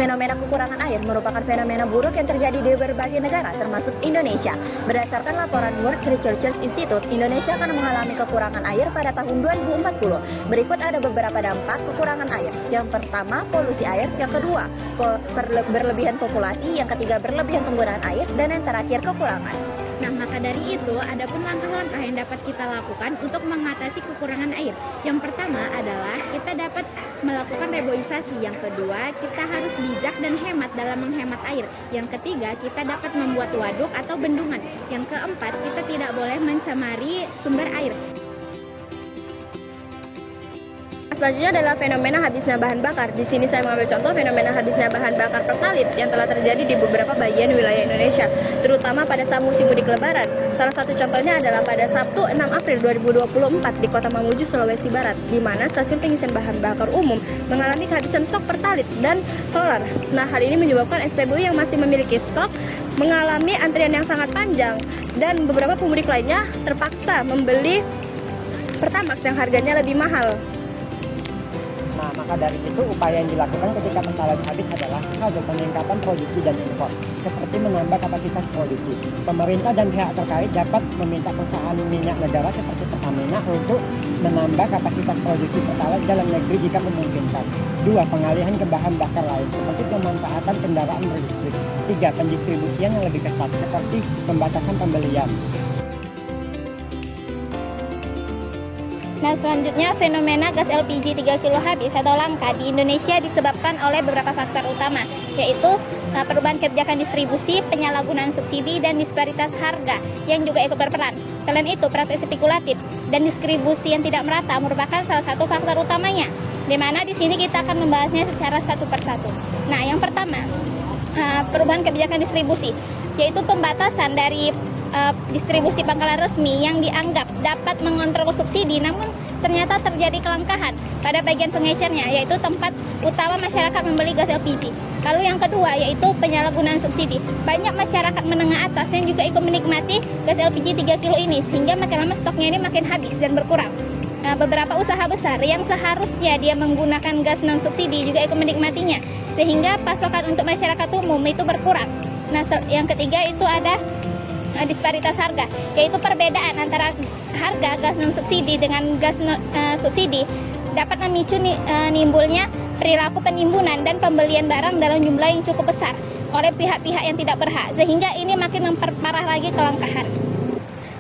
Fenomena kekurangan air merupakan fenomena buruk yang terjadi di berbagai negara, termasuk Indonesia. Berdasarkan laporan World Research Institute, Indonesia akan mengalami kekurangan air pada tahun 2040. Berikut ada beberapa dampak kekurangan air. Yang pertama, polusi air. Yang kedua, berlebihan populasi. Yang ketiga, berlebihan penggunaan air. Dan yang terakhir, kekurangan. Nah, maka dari itu, ada pun langkah-langkah yang dapat kita lakukan untuk mengatasi kekurangan air. Yang pertama adalah kita dapat melakukan reboisasi. Yang kedua, kita harus bijak dan hemat dalam menghemat air. Yang ketiga, kita dapat membuat waduk atau bendungan. Yang keempat, kita tidak boleh mencemari sumber air. Selanjutnya adalah fenomena habisnya bahan bakar. Di sini saya mengambil contoh fenomena habisnya bahan bakar pertalit yang telah terjadi di beberapa bagian wilayah Indonesia, terutama pada saat musim mudik Lebaran. Salah satu contohnya adalah pada Sabtu 6 April 2024 di Kota Mamuju, Sulawesi Barat, di mana stasiun pengisian bahan bakar umum mengalami kehabisan stok pertalit dan solar. Nah, hal ini menyebabkan SPBU yang masih memiliki stok mengalami antrian yang sangat panjang dan beberapa pemudik lainnya terpaksa membeli Pertamax yang harganya lebih mahal. Nah, maka dari itu upaya yang dilakukan ketika pertalite habis adalah satu, peningkatan produksi dan impor, seperti menambah kapasitas produksi. Pemerintah dan pihak terkait dapat meminta perusahaan minyak negara seperti Pertamina untuk menambah kapasitas produksi pertalite dalam negeri jika memungkinkan. Dua, pengalihan ke bahan bakar lain, seperti pemanfaatan kendaraan berlistrik. Tiga, pendistribusian yang lebih ketat, seperti pembatasan pembelian. Nah, selanjutnya fenomena gas LPG 3 kilo habis atau langka di Indonesia disebabkan oleh beberapa faktor utama, yaitu perubahan kebijakan distribusi, penyalahgunaan subsidi, dan disparitas harga yang juga ikut berperan. Selain itu, praktik spekulatif dan distribusi yang tidak merata merupakan salah satu faktor utamanya, di mana di sini kita akan membahasnya secara satu persatu. Nah, yang pertama, perubahan kebijakan distribusi, yaitu pembatasan dari distribusi pangkalan resmi yang dianggap dapat mengontrol subsidi, namun ternyata terjadi kelangkaan pada bagian pengecernya, yaitu tempat utama masyarakat membeli gas LPG. Lalu yang kedua, yaitu penyalahgunaan subsidi. Banyak masyarakat menengah atas yang juga ikut menikmati gas LPG 3 kilo ini, sehingga makin lama stoknya ini makin habis dan berkurang. Beberapa usaha besar yang seharusnya dia menggunakan gas non subsidi juga ikut menikmatinya, sehingga pasokan untuk masyarakat umum itu berkurang. Nah, yang ketiga itu ada disparitas harga, yaitu perbedaan antara harga gas non subsidi dengan gas subsidi dapat memicu nimbulnya perilaku penimbunan dan pembelian barang dalam jumlah yang cukup besar oleh pihak-pihak yang tidak berhak, sehingga ini makin memperparah lagi kelangkaan.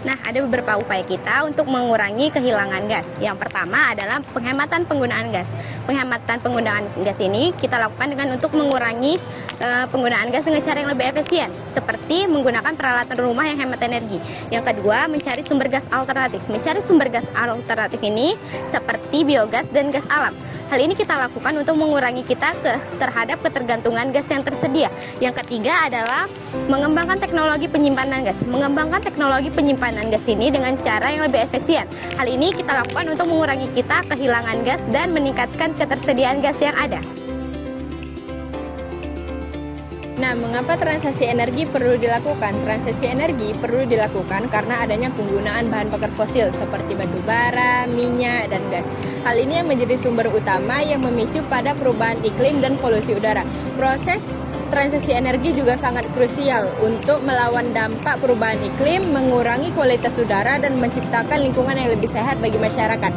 Nah, ada beberapa upaya kita untuk mengurangi kehilangan gas. Yang pertama adalah penghematan penggunaan gas. Penghematan penggunaan gas ini kita lakukan dengan untuk mengurangi penggunaan gas dengan cara yang lebih efisien, seperti menggunakan peralatan rumah yang hemat energi. Yang kedua, mencari sumber gas alternatif. Mencari sumber gas alternatif ini seperti biogas dan gas alam. Hal ini kita lakukan untuk mengurangi kita terhadap ketergantungan gas yang tersedia. Yang ketiga adalah mengembangkan teknologi penyimpanan gas. Mengembangkan teknologi penyimpanan gas ini dengan cara yang lebih efisien. Hal ini kita lakukan untuk mengurangi kita kehilangan gas dan meningkatkan ketersediaan gas yang ada. Nah, mengapa transaksi energi perlu dilakukan? Transaksi energi perlu dilakukan karena adanya penggunaan bahan bakar fosil seperti batu bara, minyak, dan gas. Hal ini yang menjadi sumber utama yang memicu pada perubahan iklim dan polusi udara. Proses transaksi energi juga sangat krusial untuk melawan dampak perubahan iklim, mengurangi kualitas udara, dan menciptakan lingkungan yang lebih sehat bagi masyarakat.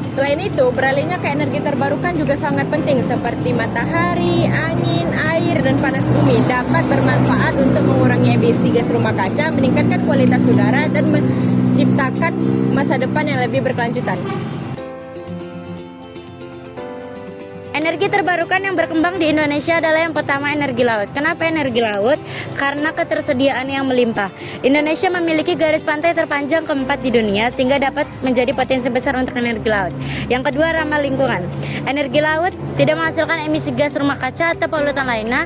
Selain itu, beralihnya ke energi terbarukan juga sangat penting, seperti matahari, angin, air, dan panas bumi dapat bermanfaat untuk mengurangi emisi gas rumah kaca, meningkatkan kualitas udara, dan menciptakan masa depan yang lebih berkelanjutan. Energi terbarukan yang berkembang di Indonesia adalah yang pertama energi laut. Kenapa energi laut? Karena ketersediaan yang melimpah. Indonesia memiliki garis pantai terpanjang keempat di dunia sehingga dapat menjadi potensi besar untuk energi laut. Yang kedua, ramah lingkungan. Energi laut tidak menghasilkan emisi gas rumah kaca atau polutan lainnya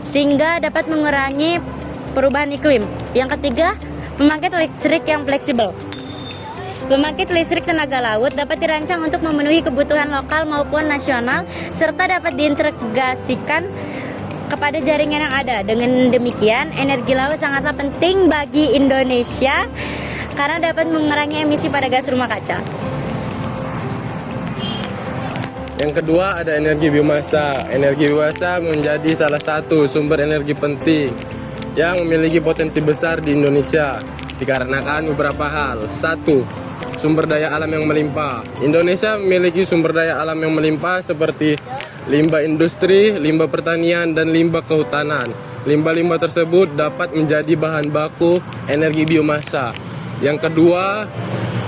sehingga dapat mengurangi perubahan iklim. Yang ketiga, pembangkit listrik yang fleksibel. Pembangkit listrik tenaga laut dapat dirancang untuk memenuhi kebutuhan lokal maupun nasional serta dapat diintegrasikan kepada jaringan yang ada. Dengan demikian, energi laut sangatlah penting bagi Indonesia karena dapat mengurangi emisi pada gas rumah kaca. Yang kedua ada energi biomasa. Energi biomasa menjadi salah satu sumber energi penting yang memiliki potensi besar di Indonesia dikarenakan beberapa hal. Satu, sumber daya alam yang melimpah. Indonesia memiliki sumber daya alam yang melimpah seperti limbah industri, limbah pertanian, dan limbah kehutanan. Limbah-limbah tersebut dapat menjadi bahan baku energi biomasa. Yang kedua,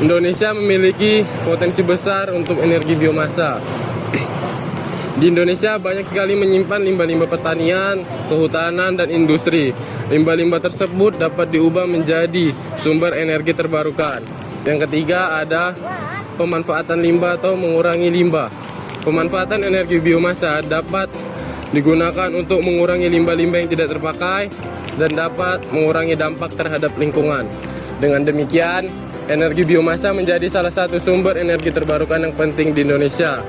Indonesia memiliki potensi besar untuk energi biomasa. Di Indonesia banyak sekali menyimpan limbah-limbah pertanian, kehutanan, dan industri. Limbah-limbah tersebut dapat diubah menjadi sumber energi terbarukan. Yang ketiga ada pemanfaatan limbah atau mengurangi limbah. Pemanfaatan energi biomasa dapat digunakan untuk mengurangi limbah-limbah yang tidak terpakai dan dapat mengurangi dampak terhadap lingkungan. Dengan demikian, energi biomasa menjadi salah satu sumber energi terbarukan yang penting di Indonesia.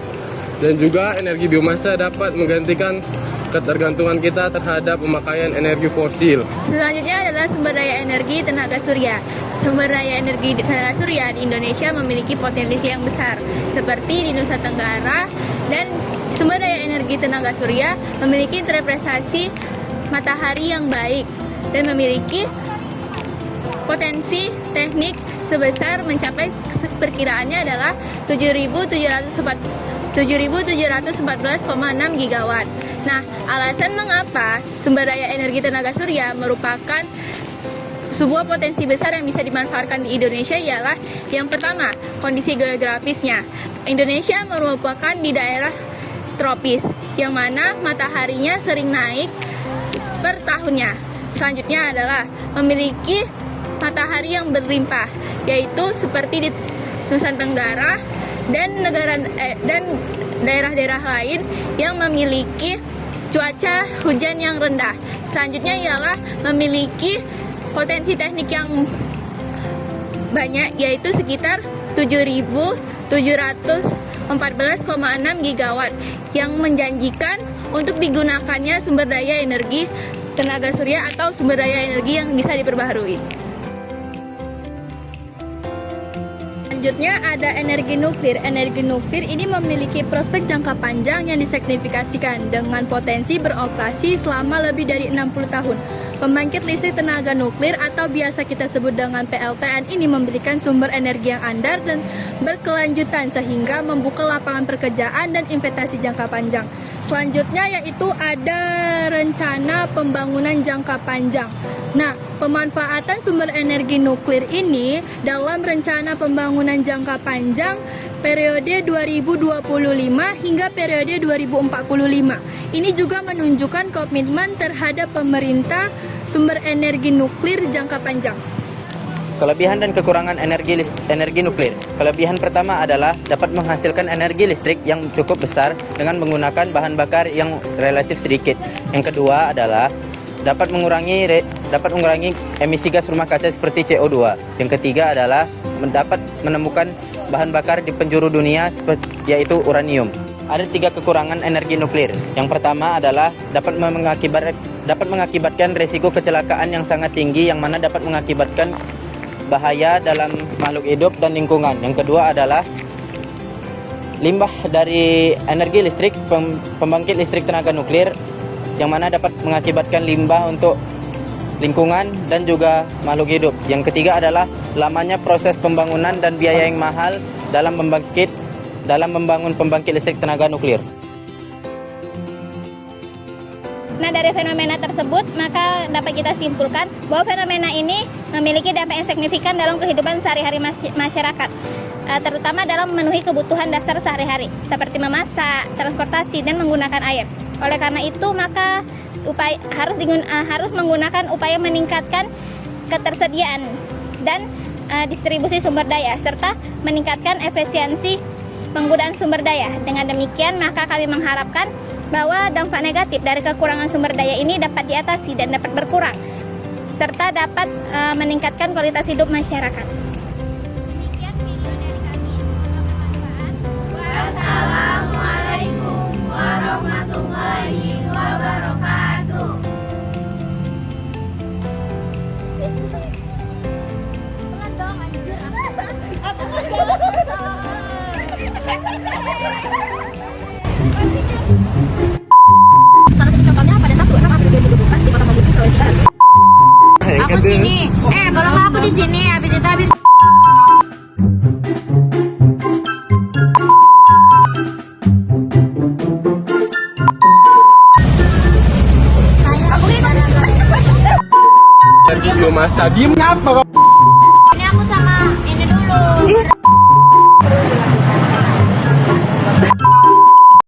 Dan juga energi biomasa dapat menggantikan ketergantungan kita terhadap pemakaian energi fosil. Selanjutnya adalah sumber daya energi tenaga surya. Sumber daya energi tenaga surya di Indonesia memiliki potensi yang besar, seperti di Nusa Tenggara, dan sumber daya energi tenaga surya memiliki representasi matahari yang baik dan memiliki potensi teknik sebesar mencapai perkiraannya adalah 7.714,6 gigawatt. Nah, alasan mengapa sumber daya energi tenaga surya merupakan sebuah potensi besar yang bisa dimanfaatkan di Indonesia ialah yang pertama, kondisi geografisnya. Indonesia merupakan di daerah tropis, yang mana mataharinya sering naik per tahunnya. Selanjutnya adalah memiliki matahari yang berlimpah, yaitu seperti di Nusa Tenggara dan daerah-daerah lain yang memiliki cuaca hujan yang rendah. Selanjutnya ialah memiliki potensi teknik yang banyak, yaitu sekitar 7.714,6 gigawatt yang menjanjikan untuk digunakannya sumber daya energi tenaga surya atau sumber daya energi yang bisa diperbaharui. Selanjutnya ada energi nuklir. Energi nuklir ini memiliki prospek jangka panjang yang disignifikasikan dengan potensi beroperasi selama lebih dari 60 tahun. Pembangkit listrik tenaga nuklir atau biasa kita sebut dengan PLTN ini memberikan sumber energi yang andal dan berkelanjutan sehingga membuka lapangan pekerjaan dan investasi jangka panjang. Selanjutnya yaitu ada rencana pembangunan jangka panjang. Nah, pemanfaatan sumber energi nuklir ini dalam rencana pembangunan jangka panjang periode 2025 hingga periode 2045. Ini juga menunjukkan komitmen terhadap pemerintah sumber energi nuklir jangka panjang. Kelebihan dan kekurangan energi nuklir. Kelebihan pertama adalah dapat menghasilkan energi listrik yang cukup besar dengan menggunakan bahan bakar yang relatif sedikit. Yang kedua adalah dapat mengurangi emisi gas rumah kaca seperti CO2. Yang ketiga adalah dapat menemukan bahan bakar di penjuru dunia yaitu uranium. Ada 3 kekurangan energi nuklir. Yang pertama adalah dapat mengakibatkan resiko kecelakaan yang sangat tinggi yang mana dapat mengakibatkan bahaya dalam makhluk hidup dan lingkungan. Yang kedua adalah limbah dari energi listrik pembangkit listrik tenaga nuklir yang mana dapat mengakibatkan limbah untuk lingkungan dan juga makhluk hidup. Yang ketiga adalah lamanya proses pembangunan dan biaya yang mahal dalam membangun pembangkit listrik tenaga nuklir. Nah, dari fenomena tersebut, maka dapat kita simpulkan bahwa fenomena ini memiliki dampak yang signifikan dalam kehidupan sehari-hari masyarakat, terutama dalam memenuhi kebutuhan dasar sehari-hari, seperti memasak, transportasi, dan menggunakan air. Oleh karena itu, maka harus menggunakan upaya meningkatkan ketersediaan dan distribusi sumber daya, serta meningkatkan efisiensi penggunaan sumber daya. Dengan demikian, maka kami mengharapkan bahwa dampak negatif dari kekurangan sumber daya ini dapat diatasi dan dapat berkurang, serta dapat meningkatkan kualitas hidup masyarakat. Demikian video dari kami, semoga bermanfaat. Wassalamualaikum warahmatullahi wabarakatuh. Pelan dong, anjir. di sini, habis itu habis Energi biomasa. Diem ngapa